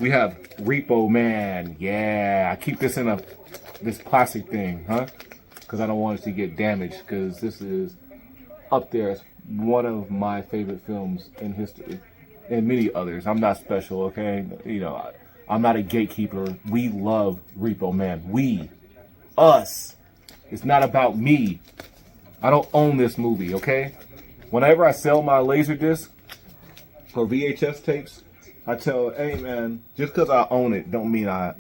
We have Repo Man. Yeah, I keep this in this plastic thing, huh? Because I don't want it to get damaged. Because this is up there as one of my favorite films in history, and many others. I'm not special, okay? You know, I'm not a gatekeeper. We love Repo Man. We, us. It's not about me. I don't own this movie, okay? Whenever I sell my Laserdisc or VHS tapes, I tell, hey man, just because I own it don't mean I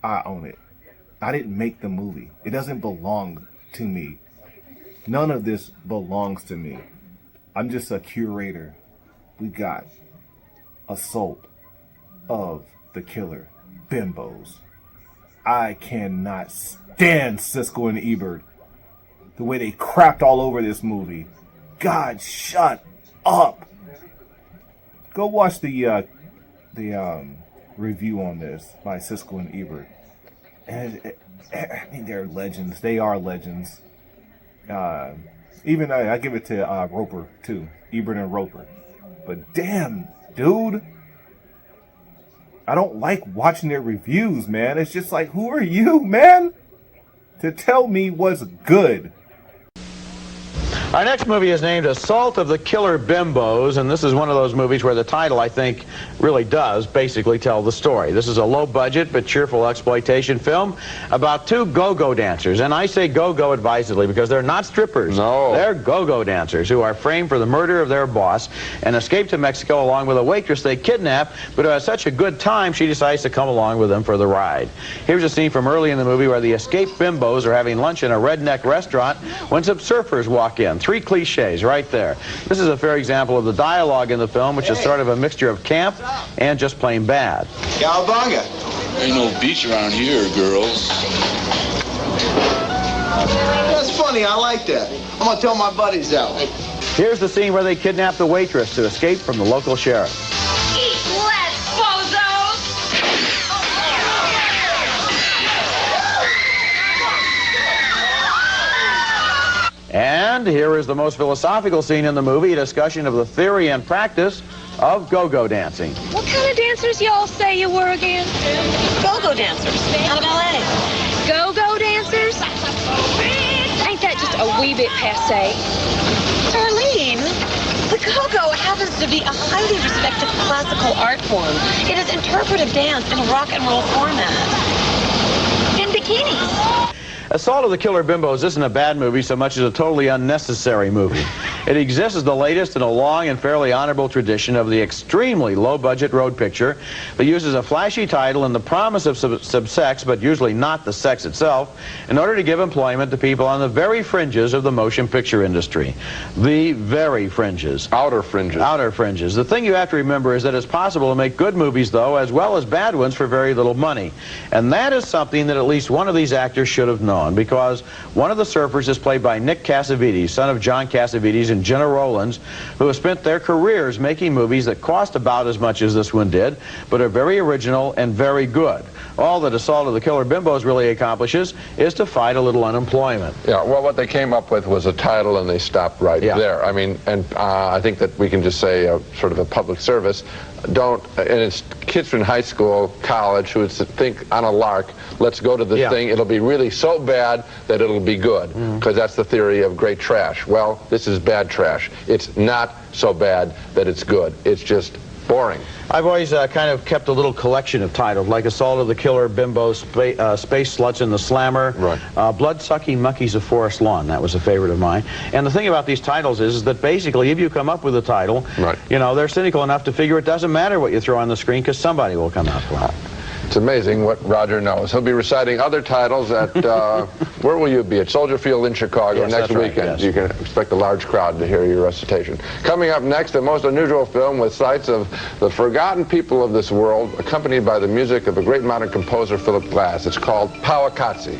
own it. I didn't make the movie. It doesn't belong to me. None of this belongs to me. I'm just a curator. We got Assault of the Killer Bimbos. I cannot stand Siskel and Ebert. The way they crapped all over this movie. God, shut up. Go watch the review on this by Siskel and Ebert. And I mean, they're legends. They are legends. Even I give it to Roper too, Ebert and Roper. But damn, dude, I don't like watching their reviews, man. It's just like, who are you, man, to tell me what's good? Our next movie is named Assault of the Killer Bimbos, and this is one of those movies where the title, I think, really does basically tell the story. This is a low-budget but cheerful exploitation film about two go-go dancers, and I say go-go advisedly because they're not strippers. No. They're go-go dancers who are framed for the murder of their boss and escape to Mexico along with a waitress they kidnap, but who has such a good time she decides to come along with them for the ride. Here's a scene from early in the movie where the escaped bimbos are having lunch in a redneck restaurant when some surfers walk in. 3 cliches right there. This is a fair example of the dialogue in the film, which is sort of a mixture of camp and just plain bad. Cowabunga. Ain't no beach around here, girls. That's funny. I like that. I'm gonna tell my buddies out. Here's the scene where they kidnap the waitress to escape from the local sheriff. Eat less, bozos! And here is the most philosophical scene in the movie, a discussion of the theory and practice of go-go dancing. What kind of dancers y'all say you were again? Go-go dancers out of LA. Go-go dancers? Ain't that just a wee bit passe? Darlene, the go-go happens to be a highly respected classical art form. It is interpretive dance in a rock and roll format. In bikinis. Assault of the Killer Bimbos isn't a bad movie so much as a totally unnecessary movie. It exists as the latest in a long and fairly honorable tradition of the extremely low-budget road picture that uses a flashy title and the promise of some sex, but usually not the sex itself, in order to give employment to people on the very fringes of the motion picture industry. The very fringes. Outer fringes. Outer fringes. The thing you have to remember is that it's possible to make good movies, though, as well as bad ones for very little money. And that is something that at least one of these actors should have known, because one of the surfers is played by Nick Cassavetes, son of John Cassavetes and Jenna Rollins, who have spent their careers making movies that cost about as much as this one did, but are very original and very good. All that Assault of the Killer Bimbos really accomplishes is to fight a little unemployment. Yeah, well, what they came up with was a title, and they stopped right there. I mean, and I think that we can just say sort of a public service. Don't, and it's kids from high school, college, who would think on a lark, let's go to this thing, it'll be really so bad that it'll be good, because that's the theory of great trash. Well, this is bad trash. It's not so bad that it's good. It's just boring. I've always kind of kept a little collection of titles, like Assault of the Killer Bimbos, Space Sluts in the Slammer, Blood-Sucking Monkeys of Forest Lawn. That was a favorite of mine. And the thing about these titles is that basically if you come up with a title, you know, they're cynical enough to figure it doesn't matter what you throw on the screen because somebody will come out with it. It's amazing what Roger knows. He'll be reciting other titles at, where will you be? At Soldier Field in Chicago next weekend. You can expect a large crowd to hear your recitation. Coming up next, a most unusual film with sights of the forgotten people of this world, accompanied by the music of a great modern composer, Philip Glass. It's called Powakatsi.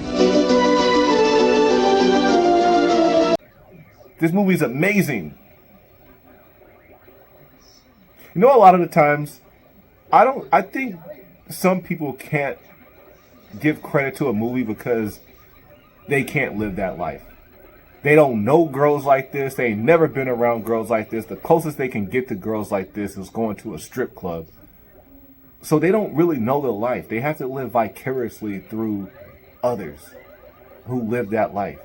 This movie's amazing. You know, a lot of the times, I think some people can't give credit to a movie because they can't live that life. They don't know girls like this. They ain't never been around girls like this. The closest they can get to girls like this is going to a strip club. So they don't really know their life. They have to live vicariously through others who live that life.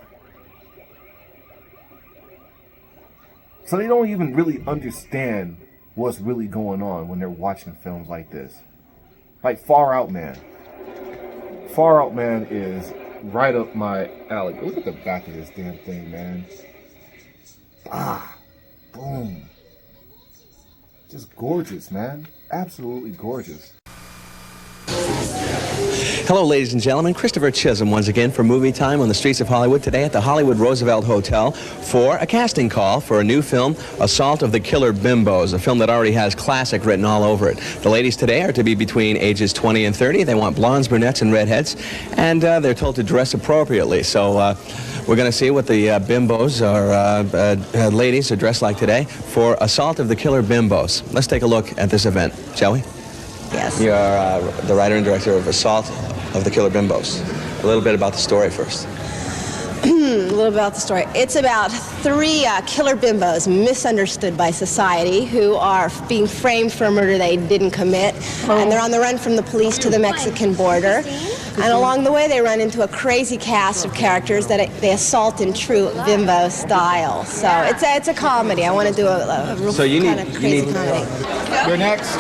So they don't even really understand what's really going on when they're watching films like this. Like Far Out Man. Far Out Man is right up my alley. Look at the back of this damn thing, man. Boom. Just gorgeous, man. Absolutely gorgeous. Hello, ladies and gentlemen. Christopher Chisholm once again for Movie Time on the streets of Hollywood today at the Hollywood Roosevelt Hotel for a casting call for a new film, Assault of the Killer Bimbos, a film that already has classic written all over it. The ladies today are to be between ages 20 and 30. They want blondes, brunettes, and redheads, and they're told to dress appropriately. So we're going to see what the bimbos or ladies are dressed like today for Assault of the Killer Bimbos. Let's take a look at this event, shall we? Yes. You are the writer and director of Assault of the Killer Bimbos. A little bit about the story first. A little about the story. It's about three killer bimbos misunderstood by society who are being framed for a murder they didn't commit. And they're on the run from the police to the Mexican border. And along the way, they run into a crazy cast of characters that they assault in true bimbo style. So it's a comedy. I want to do a real kind of crazy comedy. You're next.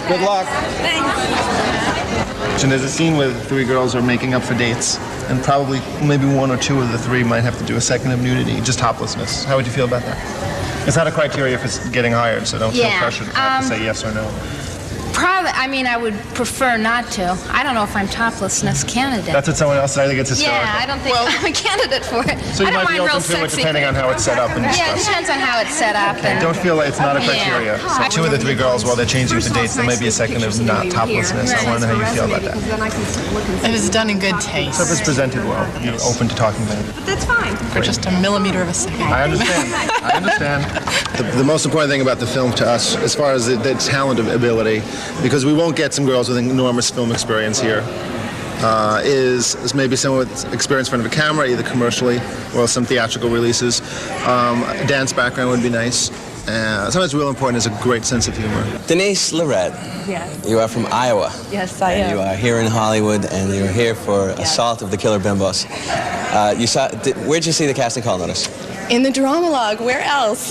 Good luck. Thanks. And there's a scene where the three girls are making up for dates, and probably maybe one or two of the three might have to do a second of nudity, just toplessness. How would you feel about that? It's not a criteria for getting hired, so don't feel pressured to have to say yes or no. Probably, I mean, I would prefer not to. I don't know if I'm toplessness candidate. That's what someone else said. I think it's historical. Yeah, I don't think I'm a candidate for it. So you I don't might be mind real open to it sexy. depending on how it's set up and Yeah, it discussed. depends on how it's set up. And Don't feel like it's not a criteria. Yeah. So two of the three girls, while they're changing for dates, there may be a second of not toplessness. I want to know how you feel about that. It was done in good taste. So if it's presented well, you're open to talking about it. But that's fine. For just a millimeter of a second. I understand. I understand. The most important thing about the film to us, as far as the talent ability, because we won't get some girls with enormous film experience here, is maybe someone with experience in front of a camera, either commercially or some theatrical releases. A dance background would be nice. Something that's real important is a great sense of humor. Denise Lorette. Yes. You are from Iowa. Yes, I am. You are here in Hollywood, and you're here for Assault of the Killer Bimbos. Where'd you see the casting call notice? In the drama log. Where else?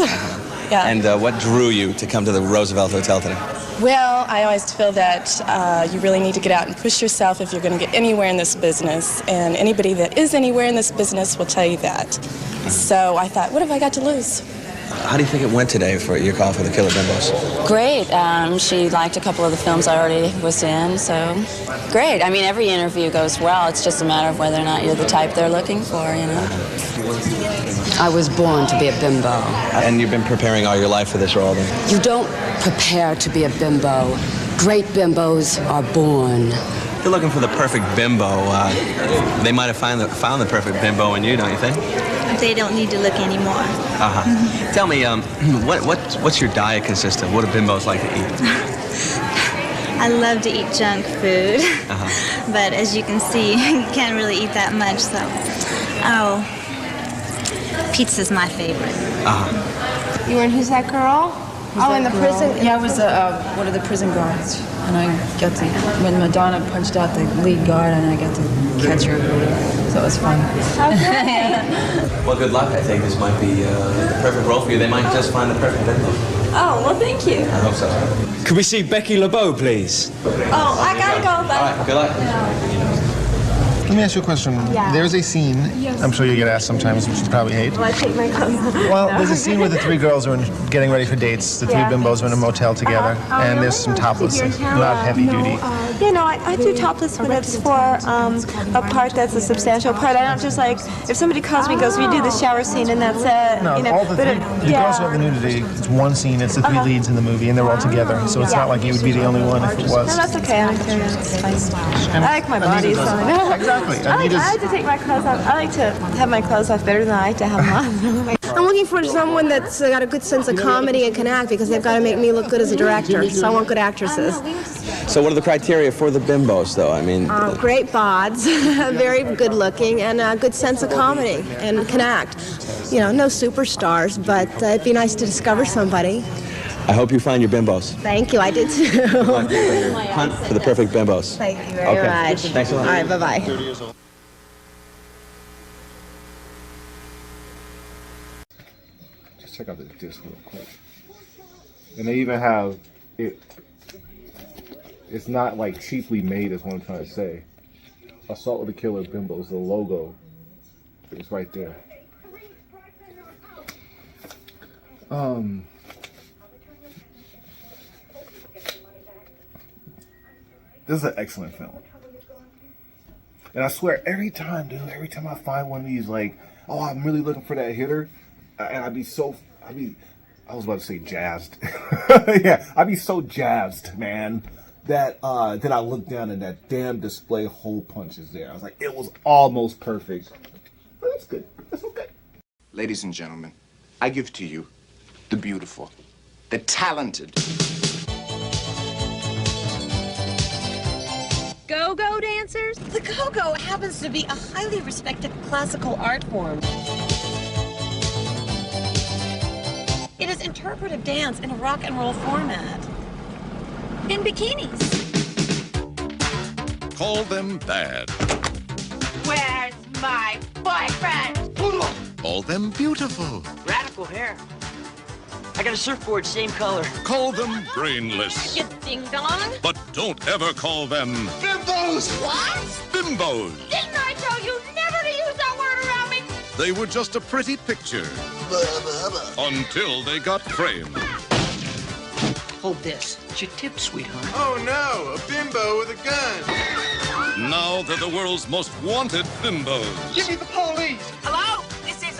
Yeah. And what drew you to come to the Roosevelt Hotel today? Well, I always feel that you really need to get out and push yourself if you're going to get anywhere in this business. And anybody that is anywhere in this business will tell you that. So I thought, what have I got to lose? How do you think it went today for your call for the Killer Bimbos? Great. She liked a couple of the films I already was in, so great. I mean, every interview goes well. It's just a matter of whether or not you're the type they're looking for, you know. I was born to be a bimbo. And you've been preparing all your life for this role, then? You don't prepare to be a bimbo. Great bimbos are born. If you're looking for the perfect bimbo, they might have found the perfect bimbo in you, don't you think? They don't need to look anymore. Uh-huh. Tell me, what's your diet consist of? What do bimbos like to eat? I love to eat junk food, but as you can see, you can't really eat that much, so. Pizza's my favorite. You were in Who's That Girl? In the prison? Yeah, I was one of the prison guards. And I got to, when Madonna punched out the lead guard, and I got to catch her. So it was fun. Okay. Well, good luck. I think this might be the perfect role for you. They might just find the perfect bimbo. Oh, well, thank you. I hope so. Could we see Becky LeBeau, please? Oh, I gotta go. All right, good luck. Let me ask you a question. Yeah. There's a scene, I'm sure you get asked sometimes, which you probably hate. Well, I take my clothes off. Well, there's a scene where the three girls are getting ready for dates. The three bimbos are in a motel together, and there's some topless, not heavy duty. You know, I do topless when it's for a part that's a substantial part. I don't just like, if somebody calls me and goes, we do the shower scene and that's it. No, you know, all the girls who have the nudity, it's one scene, it's the three leads in the movie, and they're all together, so it's not like you would be the only one if it was. No, that's okay. I don't care. It's fine. I like my body, so exactly. I like to take my clothes off. I like to have my clothes off better than I like to have them on. I'm looking for someone that's got a good sense of comedy and can act, because they've got to make me look good as a director. So I want good actresses. So what are the criteria for the bimbos, though? I mean... great bods, very good looking, and a good sense of comedy, and can act. You know, no superstars, but it'd be nice to discover somebody. I hope you find your bimbos. Thank you, I did too. Hunt for the perfect bimbos. Thank you very much. Thanks a lot. All right, bye-bye. 30 years old. Just check out the disc real quick. And they even have it. It's not like cheaply made, is what I'm trying to say. Assault with the Killer Bimbos, the logo is right there. This is an excellent film. And I swear, every time I find one of these, like, oh, I'm really looking for that hitter, and I was about to say jazzed. Yeah, I'd be so jazzed, man, that then I look down and that damn display hole punch is there. I was like, it was almost perfect. But that's good. That's okay. Ladies and gentlemen, I give to you the beautiful, the talented. Go-go dancers? The go-go happens to be a highly respected classical art form. It is interpretive dance in a rock and roll format. In bikinis. Call them bad. Where's my boyfriend? Call them beautiful. Radical hair. I got a surfboard, same color. Call them brainless. You ding-dong. But don't ever call them Bimbos! What? bimbos. Didn't I tell you never to use that word around me? They were just a pretty picture. Until they got framed. Hold this. It's your tip, sweetheart. Oh no, a bimbo with a gun. Now they're the world's most wanted bimbos. Give me the police. Hello? This is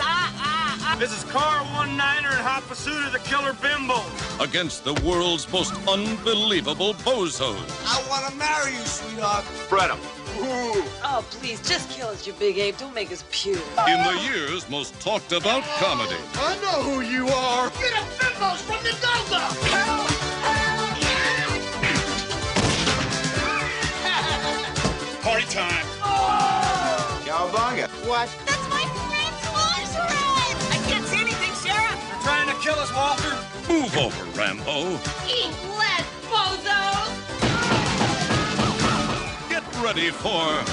This is Car 19er in hot pursuit of the killer bimbos. Against the world's most unbelievable bozos. I want to marry you, sweetheart. Spread 'em. Ooh. Oh, please, just kill us, you big ape. Don't make us puke. In the year's most talked about comedy. I know who you are. Get a bimbos from the go-go. Party time. Cowabunga. What? That's my friend's lingerie! I can't see anything, Sheriff! You're trying to kill us, Walter? Move over, Rambo. Eat less, bozos! Get ready for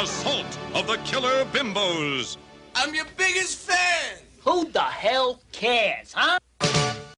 Assault of the Killer Bimbos. I'm your biggest fan. Who the hell cares, huh?